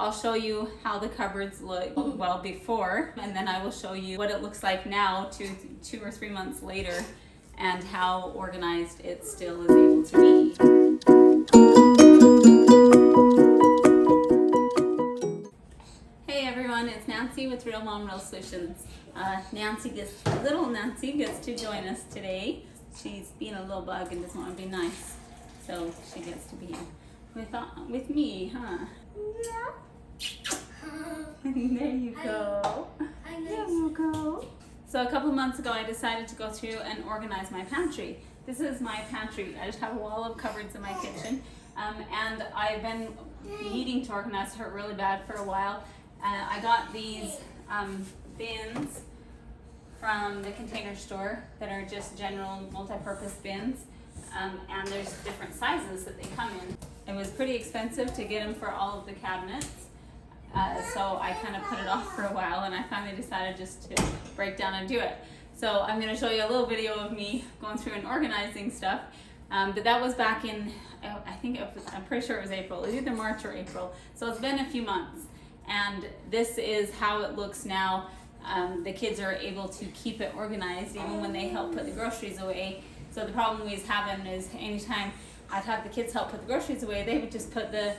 I'll show you how the cupboards look well before, and then I will show you what it looks like now, two or 3 months later, and how organized it still is able to be. Hey everyone, it's Nancy with Real Mom Real Solutions. Little Nancy gets to join us today. She's being a little bug and doesn't want to be nice, so she gets to be with me, huh? Yeah. There you go. There you go. So a couple months ago, I decided to go through and organize my pantry. This is my pantry. I just have a wall of cupboards in my kitchen, and I've been needing to organize her really bad for a while. I got these bins from the Container Store that are just general multi-purpose bins, and there's different sizes that they come in. It was pretty expensive to get them for all of the cabinets, so I kind of put it off for a while, and I finally decided just to break down and do it. So I'm going to show you a little video of me going through and organizing stuff, but that was back in, I'm pretty sure it was April. It was either March or April, so it's been a few months. And this is how it looks now. The kids are able to keep it organized even when they help put the groceries away. So the problem we was having is anytime I'd have the kids help put the groceries away, they would just put the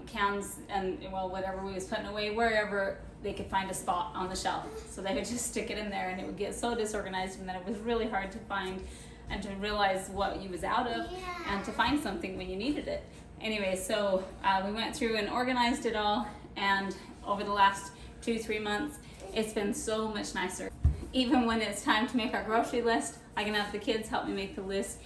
cans and whatever we was putting away wherever they could find a spot on the shelf. So they would just stick it in there, and it would get so disorganized, and then it was really hard to find and to realize what you was out of and to find something when you needed it. Anyway, so we went through and organized it all, and over the last 2-3 months, it's been so much nicer. Even when it's time to make our grocery list, I can have the kids help me make the list.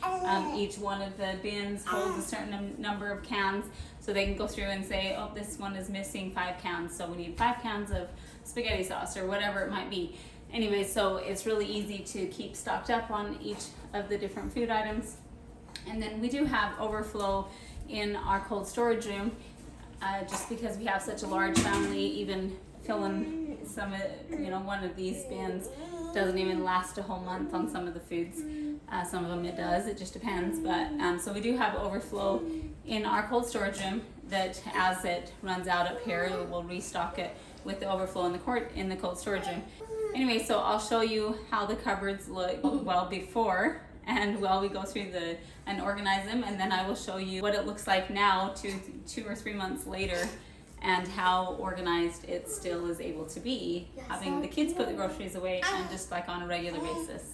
Each one of the bins holds a certain number of cans, so they can go through and say, oh, this one is missing 5 cans, so we need 5 cans of spaghetti sauce or whatever it might be. Anyway, so it's really easy to keep stocked up on each of the different food items. And then we do have overflow in our cold storage room, just because we have such a large family. Even filling one of these bins doesn't even last a whole month on some of the foods. Some of them it does, it just depends. But so we do have overflow in our cold storage room that as it runs out up here, we'll restock it with the overflow in the cold storage room. Anyway, so I'll show you how the cupboards look well before and while we go through and organize them, and then I will show you what it looks like now, 2 or 3 months later, and how organized it still is able to be, having the kids put the groceries away and just like on a regular basis.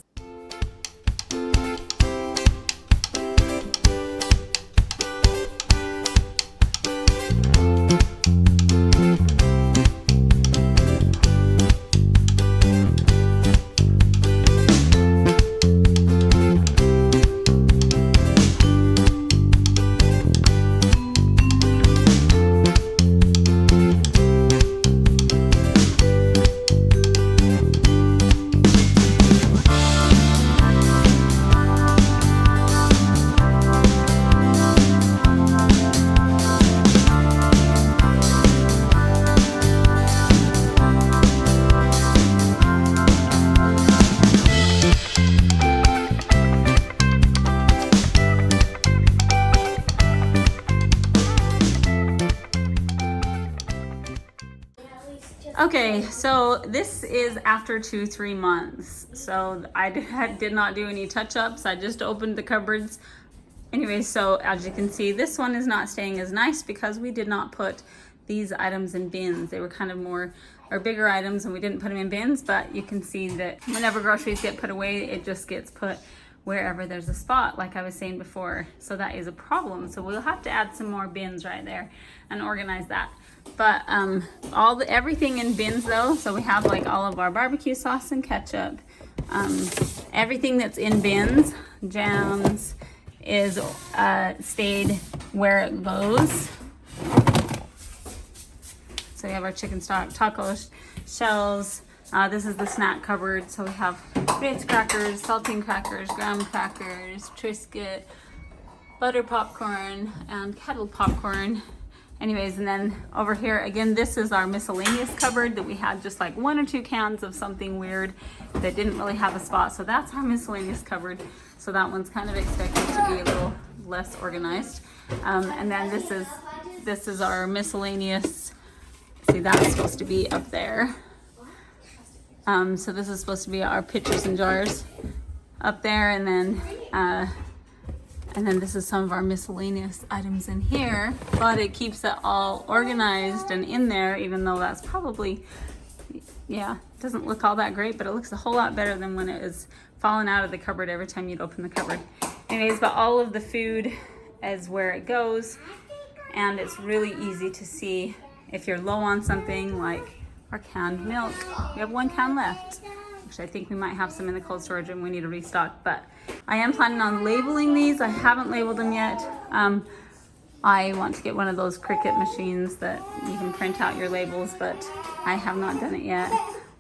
Okay, so this is after 2-3 months. So I did not do any touch-ups. I just opened the cupboards. Anyway, so as you can see, this one is not staying as nice because we did not put these items in bins. They were kind of more or bigger items, and we didn't put them in bins, but you can see that whenever groceries get put away, it just gets put wherever there's a spot, like I was saying before. So that is a problem. So we'll have to add some more bins right there and organize that. But everything in bins though, so we have like all of our barbecue sauce and ketchup, everything that's in bins, jams, is stayed where it goes. So we have our chicken stock, taco shells. This is the snack cupboard. So we have Ritz crackers, saltine crackers, graham crackers, Triscuit, butter popcorn, and kettle popcorn. Anyways, and then over here, again, this is our miscellaneous cupboard that we had just like 1 or 2 cans of something weird that didn't really have a spot. So that's our miscellaneous cupboard. So that one's kind of expected to be a little less organized. And then this is this is our miscellaneous. See, that's supposed to be up there. So this is supposed to be our pitchers and jars up there, and then this is some of our miscellaneous items in here, but it keeps it all organized and in there, even though that's probably, yeah, doesn't look all that great, but it looks a whole lot better than when it is falling out of the cupboard every time you'd open the cupboard. Anyways, but all of the food is where it goes, and it's really easy to see if you're low on something, like our canned milk. We have 1 can left, which I think we might have some in the cold storage and we need to restock, but I am planning on labeling these. I haven't labeled them yet. I want to get one of those Cricut machines that you can print out your labels, but I have not done it yet.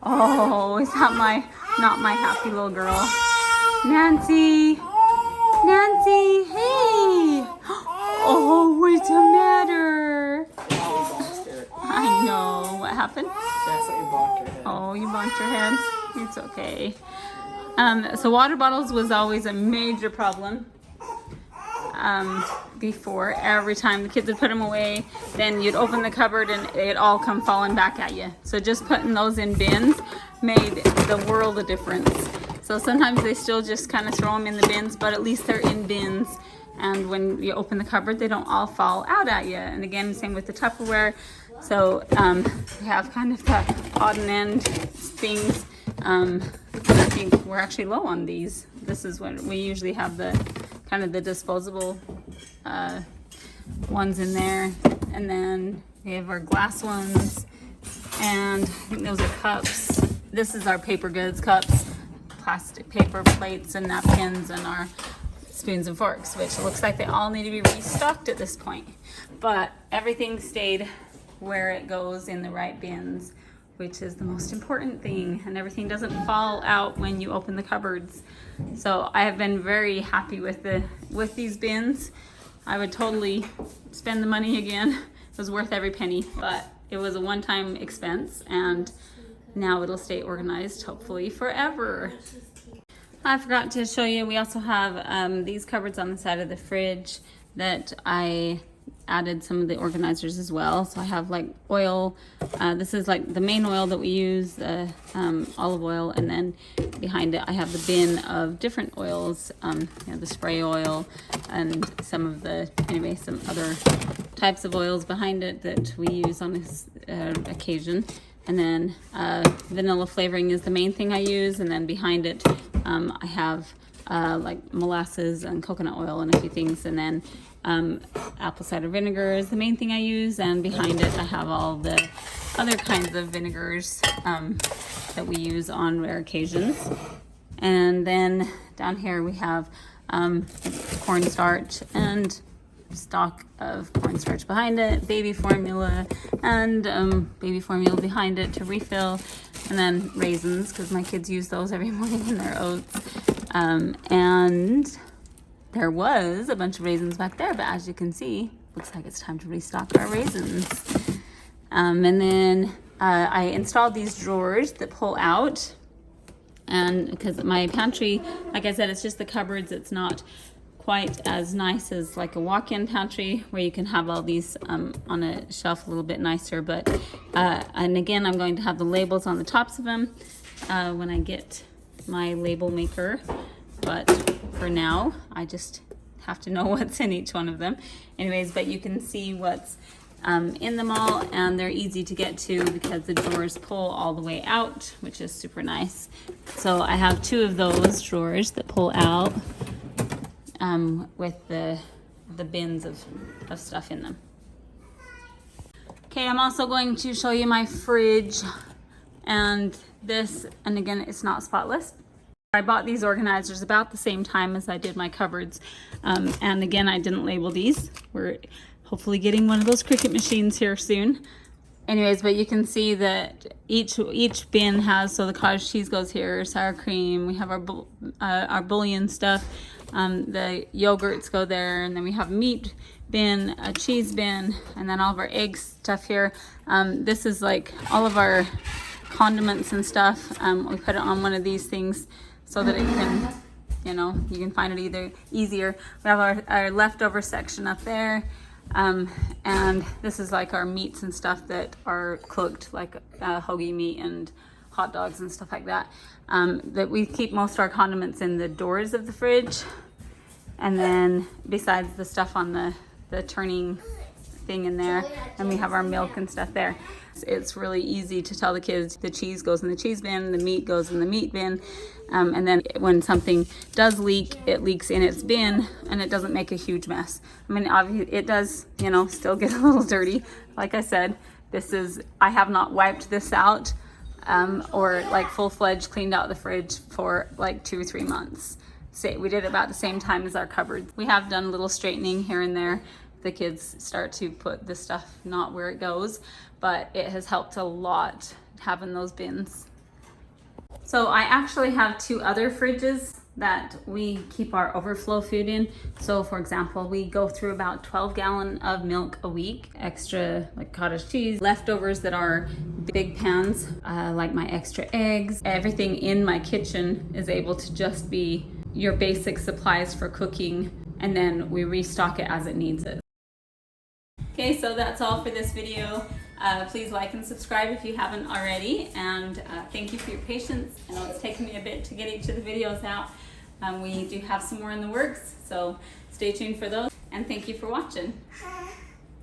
Oh, is that not my happy little girl? Nancy! Nancy, hey! Oh, what's the matter? I know. What happened? Oh, you bonked your head? It's okay. So water bottles was always a major problem before. Every time the kids would put them away, then you'd open the cupboard and it'd all come falling back at you. So just putting those in bins made the world of difference. So sometimes they still just kind of throw them in the bins, but at least they're in bins. And when you open the cupboard, they don't all fall out at you. And again, same with the Tupperware. So we have kind of the odd and end things. I think we're actually low on these. This is when we usually have the kind of the disposable ones in there. And then we have our glass ones. And I think those are cups. This is our paper goods cups, plastic paper plates and napkins, and our spoons and forks, which looks like they all need to be restocked at this point. But everything stayed where it goes in the right bins, which is the most important thing, and everything doesn't fall out when you open the cupboards. So I have been very happy with these bins. I would totally spend the money again. It was worth every penny, but it was a one-time expense, and now it'll stay organized hopefully forever. I forgot to show you, we also have these cupboards on the side of the fridge that I added some of the organizers as well. So I have like oil, this is like the main oil that we use, olive oil, and then behind it I have the bin of different oils, you know, the spray oil and some of the, anyway, some other types of oils behind it that we use on this occasion. And then vanilla flavoring is the main thing I use, and then behind it I have like molasses and coconut oil and a few things, and then apple cider vinegar is the main thing I use, and behind it I have all the other kinds of vinegars that we use on rare occasions. And then down here we have cornstarch and stock of cornstarch behind it, baby formula, and baby formula behind it to refill, and then raisins because my kids use those every morning in their oats. And there was a bunch of raisins back there, but as you can see, looks like it's time to restock our raisins. And then I installed these drawers that pull out, and because my pantry, like I said, it's just the cupboards. It's not quite as nice as like a walk-in pantry where you can have all these on a shelf a little bit nicer, but and again, I'm going to have the labels on the tops of them when I get my label maker, but for now I just have to know what's in each one of them. Anyways, but you can see what's in them all, and they're easy to get to because the drawers pull all the way out, which is super nice. So I have 2 of those drawers that pull out with the bins of stuff in them. Okay, I'm also going to show you my fridge, and this, and again, it's not spotless. I bought these organizers about the same time as I did my cupboards, and again, I didn't label these. We're hopefully getting one of those Cricut machines here soon. Anyways, but you can see that each bin has, so the cottage cheese goes here, sour cream, we have our bouillon stuff, the yogurts go there, and then we have meat bin, a cheese bin, and then all of our egg stuff here. This is like all of our condiments and stuff. We put it on one of these things so that it can, you know, you can find it easier. We have our leftover section up there. And this is like our meats and stuff that are cooked, like hoagie meat and hot dogs and stuff like that. That we keep most of our condiments in the doors of the fridge. And then besides the stuff on the turning thing in there, and we have our milk and stuff there. It's really easy to tell the kids the cheese goes in the cheese bin, the meat goes in the meat bin, and then when something does leak, it leaks in its bin and it doesn't make a huge mess. I mean, obviously it does, you know, still get a little dirty. Like I said, I have not wiped this out or like full-fledged cleaned out the fridge for like 2 or 3 months. We did it about the same time as our cupboard. We have done a little straightening here and there. The kids start to put the stuff not where it goes, but it has helped a lot having those bins. So I actually have 2 other fridges that we keep our overflow food in. So for example, we go through about 12 gallons of milk a week, extra like cottage cheese, leftovers that are big pans, like my extra eggs. Everything in my kitchen is able to just be your basic supplies for cooking, and then we restock it as it needs it. Okay, so that's all for this video. Please like and subscribe if you haven't already, and thank you for your patience. I know it's taken me a bit to get each of the videos out. We do have some more in the works, so stay tuned for those, and thank you for watching.